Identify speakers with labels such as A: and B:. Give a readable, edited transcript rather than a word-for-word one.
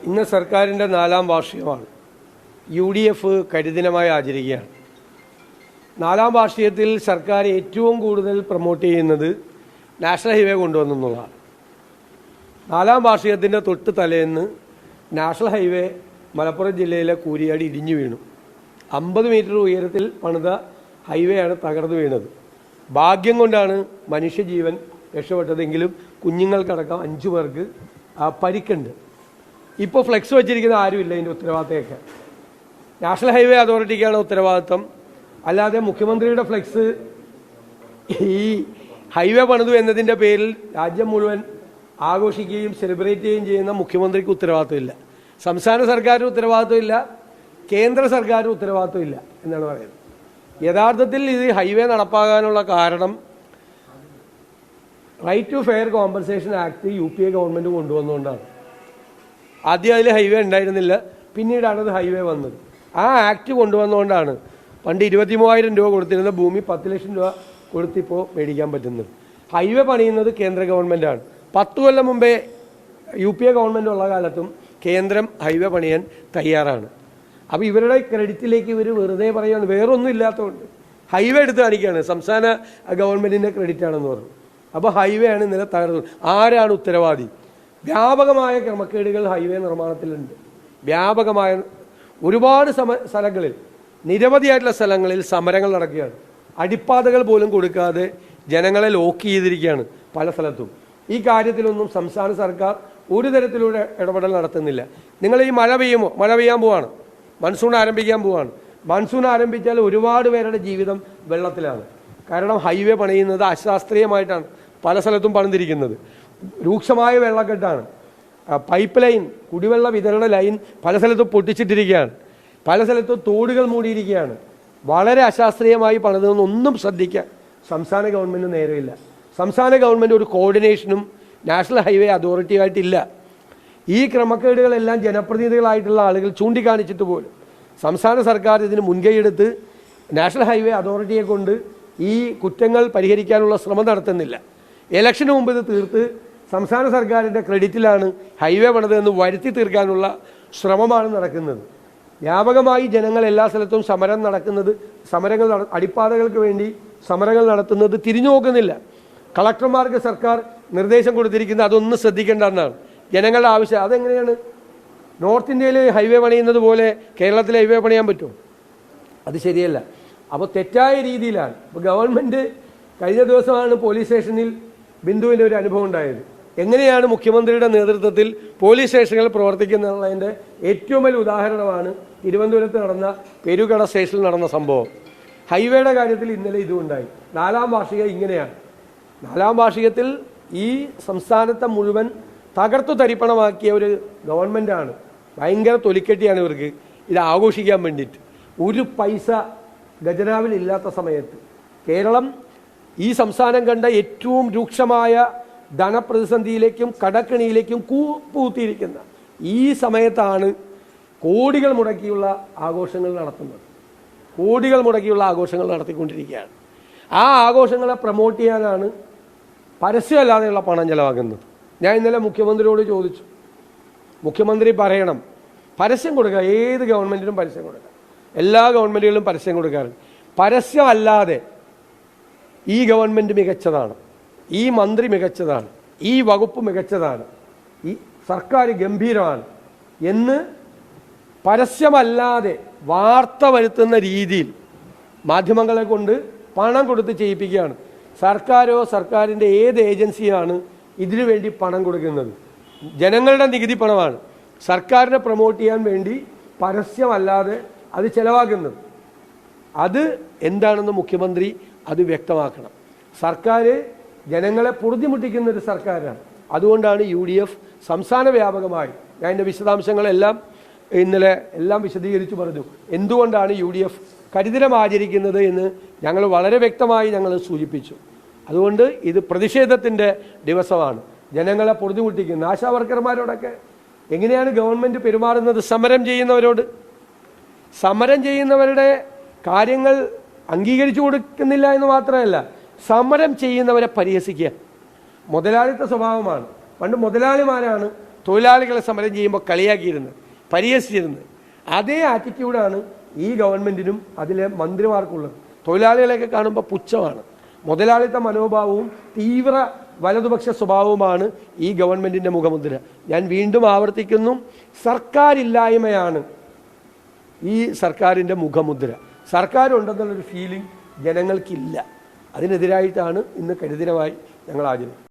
A: ഇന്ന് സർക്കാരിൻ്റെ 4ാം വാർഷികമാണ്. UDF കരിദിനമായി ആചരിക്കുകയാണ്. 4ാം വാർഷികത്തിൽ സർക്കാർ ഏറ്റവും കൂടുതൽ പ്രൊമോട്ട് ചെയ്യുന്നത് നാഷണൽ ഹൈവേ കൊണ്ടുവന്നെന്നുള്ളതാണ്. 4ാം വാർഷികത്തിൻ്റെ തൊട്ട് തലേന്ന് നാഷണൽ ഹൈവേ മലപ്പുറം ജില്ലയിലെ കൂരിയാടി ഇടിഞ്ഞു വീണു. 50 മീറ്റർ ഉയരത്തിൽ പണിത ഹൈവേ ആണ് തകർന്നു വീണത്. ഭാഗ്യം കൊണ്ടാണ് മനുഷ്യജീവൻ രക്ഷപ്പെട്ടതെങ്കിലും കുഞ്ഞുങ്ങൾക്കടക്കം 5 പേർക്ക് പരിക്കുണ്ട്. ഇപ്പോൾ ഫ്ലെക്സ് വെച്ചിരിക്കുന്ന ആരുമില്ല. ഇതിൻ്റെ ഉത്തരവാദിത്തമൊക്കെ നാഷണൽ ഹൈവേ അതോറിറ്റിക്കാണ് ഉത്തരവാദിത്തം. അല്ലാതെ മുഖ്യമന്ത്രിയുടെ ഫ്ലെക്സ് ഈ ഹൈവേ പണിതു എന്നതിൻ്റെ പേരിൽ രാജ്യം മുഴുവൻ ആഘോഷിക്കുകയും സെലിബ്രേറ്റ് ചെയ്യുകയും ചെയ്യുന്ന മുഖ്യമന്ത്രിക്ക് ഉത്തരവാദിത്തമില്ല, സംസ്ഥാന സർക്കാരിന് ഉത്തരവാദിത്തമില്ല, കേന്ദ്ര സർക്കാരിന് ഉത്തരവാദിത്തമില്ല എന്നാണ് പറയുന്നത്. യഥാർത്ഥത്തിൽ ഇത് ഹൈവേ നടപ്പാകാനുള്ള കാരണം right to fair compensation act UPA government കൊണ്ടുവന്നുകൊണ്ടാണ്. ആദ്യം അതിൽ ഹൈവേ ഉണ്ടായിരുന്നില്ല, പിന്നീടാണ് അത് ഹൈവേ വന്നത്. ആ ആക്ട് കൊണ്ടുവന്നുകൊണ്ടാണ് പണ്ട് 23,000 രൂപ കൊടുത്തിരുന്ന ഭൂമി 10 ലക്ഷം രൂപ കൊടുത്തിപ്പോൾ മേടിക്കാൻ പറ്റുന്നത്. ഹൈവേ പണിയുന്നത് കേന്ദ്ര ഗവൺമെൻറ്റാണ്. 10 കൊല്ലം മുമ്പേ UPA ഗവൺമെൻറ് ഉള്ള കാലത്തും കേന്ദ്രം ഹൈവേ പണിയാൻ തയ്യാറാണ്. അപ്പോൾ ഇവരുടെ ക്രെഡിറ്റിലേക്ക് ഇവർ വെറുതെ പറയുകയാണ്, വേറൊന്നും ഇല്ലാത്തതുകൊണ്ട് ഹൈവേ എടുത്ത് കാണിക്കുകയാണ്, സംസ്ഥാന ഗവൺമെൻറ്റിൻ്റെ ക്രെഡിറ്റാണെന്ന് പറഞ്ഞു. അപ്പോൾ ഹൈവേ ആണ് ഇന്നലെ തകർന്നത്. ആരാണ് ഉത്തരവാദി? വ്യാപകമായ ക്രമക്കേടുകൾ ഹൈവേ നിർമ്മാണത്തിലുണ്ട്. വ്യാപകമായ ഒരുപാട് സ്ഥലങ്ങളിൽ, നിരവധിയായിട്ടുള്ള സ്ഥലങ്ങളിൽ സമരങ്ങൾ നടക്കുകയാണ്. അടിപ്പാതകൾ പോലും കൊടുക്കാതെ ജനങ്ങളെ ലോക്ക് ചെയ്തിരിക്കുകയാണ് പല സ്ഥലത്തും. ഈ കാര്യത്തിലൊന്നും സംസ്ഥാന സർക്കാർ ഒരു തരത്തിലുള്ള ഇടപെടൽ നടത്തുന്നില്ല. നിങ്ങൾ ഈ മഴ പെയ്യാൻ പോവാണ്, മൺസൂൺ ആരംഭിക്കാൻ പോവാണ്. മൺസൂൺ ആരംഭിച്ചാൽ ഒരുപാട് പേരുടെ ജീവിതം വെള്ളത്തിലാണ്. കാരണം ഹൈവേ പണിയുന്നത് അശാസ്ത്രീയമായിട്ടാണ് പല സ്ഥലത്തും പണിതിരിക്കുന്നത്. രൂക്ഷമായ വെള്ളക്കെട്ടാണ്. പൈപ്പ് ലൈൻ, കുടിവെള്ള വിതരണ ലൈൻ പല സ്ഥലത്തും പൊട്ടിച്ചിട്ടിരിക്കുകയാണ്. പല സ്ഥലത്തും തോടുകൾ മൂടിയിരിക്കുകയാണ്. വളരെ അശാസ്ത്രീയമായി പണിതെന്നൊന്നും ശ്രദ്ധിക്കാൻ സംസ്ഥാന ഗവൺമെൻറ് നേരമില്ല. സംസ്ഥാന ഗവൺമെൻറ് ഒരു കോർഡിനേഷനും നാഷണൽ ഹൈവേ അതോറിറ്റിയായിട്ടില്ല. ഈ ക്രമക്കേടുകളെല്ലാം ജനപ്രതിനിധികളായിട്ടുള്ള ആളുകൾ ചൂണ്ടിക്കാണിച്ചിട്ട് പോലും സംസ്ഥാന സർക്കാർ ഇതിന് മുൻകൈയെടുത്ത് നാഷണൽ ഹൈവേ അതോറിറ്റിയെ കൊണ്ട് ഈ കുറ്റങ്ങൾ പരിഹരിക്കാനുള്ള ശ്രമം നടത്തുന്നില്ല. ഇലക്ഷന് മുമ്പ് ഇത് തീർത്ത് സംസ്ഥാന സർക്കാരിൻ്റെ ക്രെഡിറ്റിലാണ് ഹൈവേ പണിതെന്ന് വരുത്തി തീർക്കാനുള്ള ശ്രമമാണ് നടക്കുന്നത്. വ്യാപകമായി ജനങ്ങൾ എല്ലാ സ്ഥലത്തും അടിപ്പാതകൾക്ക് വേണ്ടി സമരങ്ങൾ നടത്തുന്നത് തിരിഞ്ഞു നോക്കുന്നില്ല. കളക്ടർമാർക്ക് സർക്കാർ നിർദ്ദേശം കൊടുത്തിരിക്കുന്നത് അതൊന്നും ശ്രദ്ധിക്കേണ്ടെന്നാണ് ജനങ്ങളുടെ ആവശ്യം. അതെങ്ങനെയാണ് നോർത്ത് ഇന്ത്യയിൽ ഹൈവേ പണിയുന്നത് പോലെ കേരളത്തിൽ ഹൈവേ പണിയാൻ പറ്റുമോ? അത് ശരിയല്ല. അപ്പോൾ തെറ്റായ രീതിയിലാണ്. ഇപ്പോൾ ഗവൺമെൻറ് കഴിഞ്ഞ ദിവസമാണ് പോലീസ് സ്റ്റേഷനിൽ ബിന്ദുവിൻ്റെ ഒരു അനുഭവം ഉണ്ടായത്. എങ്ങനെയാണ് മുഖ്യമന്ത്രിയുടെ നേതൃത്വത്തിൽ പോലീസ് സ്റ്റേഷനുകൾ പ്രവർത്തിക്കുന്നതിൻ്റെ ഏറ്റവും വലിയ ഉദാഹരണമാണ് തിരുവനന്തപുരത്ത് നടന്ന പെരുകട സ്റ്റേഷനിൽ നടന്ന സംഭവം. ഹൈവേയുടെ കാര്യത്തിൽ ഇന്നലെ ഇതുണ്ടായി. 4ാം വാർഷികം ഇങ്ങനെയാണ്. 4ാം വാർഷികത്തിൽ ഈ സംസ്ഥാനത്തെ മുഴുവൻ തകർത്തു തരിപ്പണമാക്കിയ ഒരു ഗവൺമെൻറ്റാണ്. ഭയങ്കര തൊലിക്കെട്ടിയാണ് ഇവർക്ക് ഇത് ആഘോഷിക്കാൻ വേണ്ടിയിട്ട്. ഒരു പൈസ ഖജനാവിൽ ഇല്ലാത്ത സമയത്ത് കേരളം ഈ സംസ്ഥാനം കണ്ട ഏറ്റവും രൂക്ഷമായ ധനപ്രതിസന്ധിയിലേക്കും കടക്കെണിയിലേക്കും കൂപ്പുകുത്തിയിരിക്കുന്ന ഈ സമയത്താണ് കോടികൾ മുടക്കിയുള്ള ആഘോഷങ്ങൾ നടത്തുന്നത്. കോടികൾ മുടക്കിയുള്ള ആഘോഷങ്ങൾ നടത്തിക്കൊണ്ടിരിക്കുകയാണ്. ആ ആഘോഷങ്ങളെ പ്രൊമോട്ട് ചെയ്യാനാണ് പരസ്യമല്ലാതെയുള്ള പണം ചെലവാക്കുന്നത്. ഞാൻ ഇന്നലെ മുഖ്യമന്ത്രിയോട് ചോദിച്ചു, മുഖ്യമന്ത്രി പറയണം പരസ്യം കൊടുക്കുക. ഏത് ഗവൺമെൻറ്റിനും പരസ്യം കൊടുക്കുക. എല്ലാ ഗവൺമെൻറ്റുകളിലും പരസ്യം കൊടുക്കാറുണ്ട്. പരസ്യമല്ലാതെ ഈ ഗവൺമെൻറ് മികച്ചതാണ്, ഈ മന്ത്രി മികച്ചതാണ്, ഈ വകുപ്പ് മികച്ചതാണ്, ഈ സർക്കാർ ഗംഭീരമാണ് എന്ന് പരസ്യമല്ലാതെ വാർത്ത വരുത്തുന്ന രീതിയിൽ മാധ്യമങ്ങളെ കൊണ്ട് പണം കൊടുത്ത് ചെയ്യിപ്പിക്കുകയാണ്. സർക്കാരോ സർക്കാരിൻ്റെ ഏത് ഏജൻസിയാണ് ഇതിനു വേണ്ടി പണം കൊടുക്കുന്നത്? ജനങ്ങളുടെ നികുതി പണമാണ് സർക്കാരിനെ പ്രൊമോട്ട് ചെയ്യാൻ വേണ്ടി പരസ്യമല്ലാതെ അത് ചെലവാക്കുന്നത്. അത് എന്താണെന്ന് മുഖ്യമന്ത്രി അത് വ്യക്തമാക്കണം. സർക്കാർ ജനങ്ങളെ പൊറുതിമുട്ടിക്കുന്ന ഒരു സർക്കാരാണ്. അതുകൊണ്ടാണ് UDF സംസ്ഥാന വ്യാപകമായി, ഞാൻ എൻ്റെ വിശദാംശങ്ങളെല്ലാം ഇന്നലെ എല്ലാം വിശദീകരിച്ചു പറഞ്ഞു എന്തുകൊണ്ടാണ് UDF കരിദിനം ആചരിക്കുന്നത് എന്ന് ഞങ്ങൾ വളരെ വ്യക്തമായി സൂചിപ്പിച്ചു. അതുകൊണ്ട് ഇത് പ്രതിഷേധത്തിൻ്റെ ദിവസമാണ്. ജനങ്ങളെ പൊറുതിമുട്ടിക്കുന്ന ആശാവർക്കർമാരോടൊക്കെ എങ്ങനെയാണ് ഗവൺമെൻറ് പെരുമാറുന്നത്? സമരം ചെയ്യുന്നവരുടെ കാര്യങ്ങൾ അംഗീകരിച്ചു കൊടുക്കുന്നില്ല എന്ന് മാത്രമല്ല, സമരം ചെയ്യുന്നവരെ പരിഹസിക്കുക മുതലാളിത്ത സ്വഭാവമാണ്. പണ്ട് മുതലാളിമാരാണ് തൊഴിലാളികളെ സമരം ചെയ്യുമ്പോൾ കളിയാക്കിയിരുന്നത്, പരിഹസിച്ചിരുന്നത്. അതേ ആറ്റിറ്റ്യൂഡാണ് ഈ ഗവൺമെൻറ്റിനും അതിലെ മന്ത്രിമാർക്കുള്ളത്. തൊഴിലാളികളെയൊക്കെ കാണുമ്പോൾ പുച്ഛമാണ്. മുതലാളിത്ത മനോഭാവവും തീവ്ര വലതുപക്ഷ സ്വഭാവവുമാണ് ഈ ഗവൺമെൻറ്റിൻ്റെ മുഖമുദ്ര. ഞാൻ വീണ്ടും ആവർത്തിക്കുന്നു, സർക്കാരില്ലായ്മയാണ് ഈ സർക്കാരിൻ്റെ മുഖമുദ്ര. സർക്കാരുണ്ടെന്നുള്ളൊരു ഫീലിംഗ് ജനങ്ങൾക്കില്ല. അതിനെതിരായിട്ടാണ് ഇന്ന് കരിദിനമായി ഞങ്ങൾ ആചരിക്കുന്നത്.